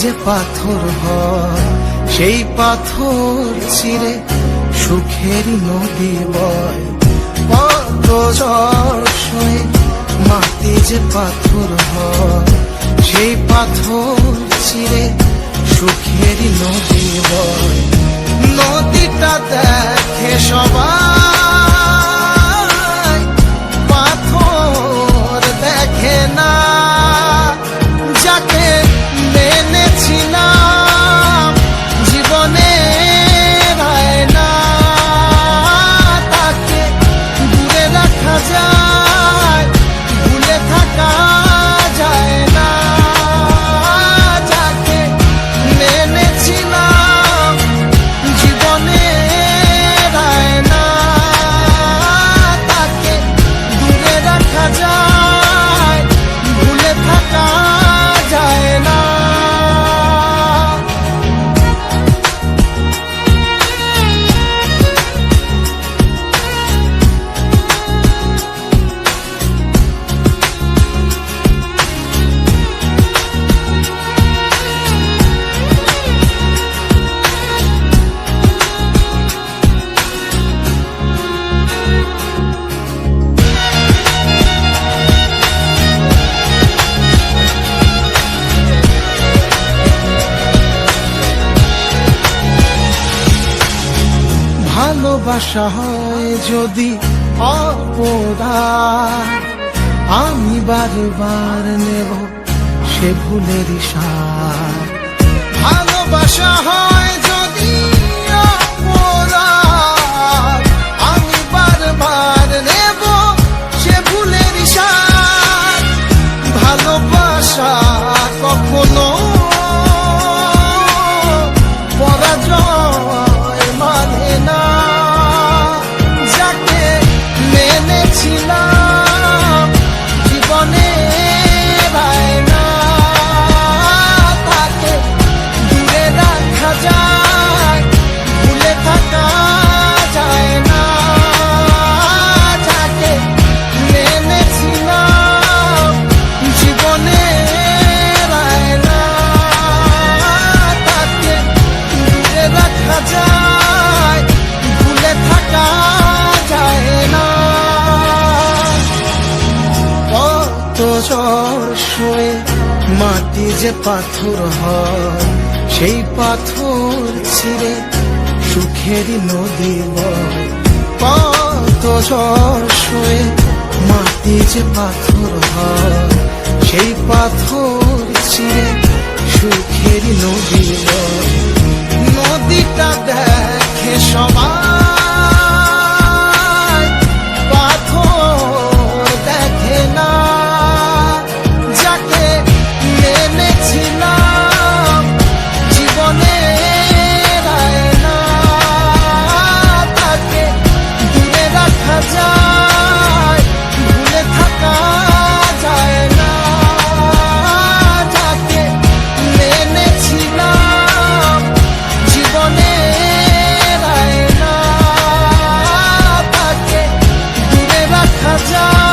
যে পাথর হয় সেই পাথর চিরে সুখের নদী বয়। কত ঝড় সয়ে মাটি যে পাথর হয় সেই পাথর চিরে সুখের নদী বয়। নদীটা দেখে সবাই, পাথর দেখে না। যাকে মেনেছিলাম জীবনে না, তাকে দূরে রাখা যায়, ভুলে থাকা যায় না। যাকে মেনেছিলাম জীবনে না, তাকে দূরে রাখা যায়, ভুলে থাকা যায় না। ভালোবাসা হয় যদি অপরাধ, আমি বারবার নেব সে ভুলের সাথ। ভালোবাসা হয় যদি অপরাধ, আমি বারবার নেব সে ভুলের সাথ। ভালোবাসা কখনো পরাজয় মানে না। যাকে মেনেছিলাম জীবনে না, তাকে দূরে রাখা যায়, ভুলে থাকা যায় না। যাকে মেনেছিলাম জীবনে না, তাকে দূরে রাখা যায়, ভুলে থাকা যায় না। কত ঝড় সয়ে মাটি যে পাথর হয় সেই পাথর ছিঁড়ে সুখের নদী বয়। কত ঝড় সয়ে মাটি যে পাথর হয় সেই পাথর ছিঁড়ে সুখের নদী বয়। নদীটা দেখে সবাই, পাথর দেখে না। যাকে মেনেছিলাম জীবনে না, তাকে দূরে রাখা যায়, ভুলে থাকা যায় না। যাকে মেনেছিলাম জীবনে না, তাকে দূরে রাখা যায়।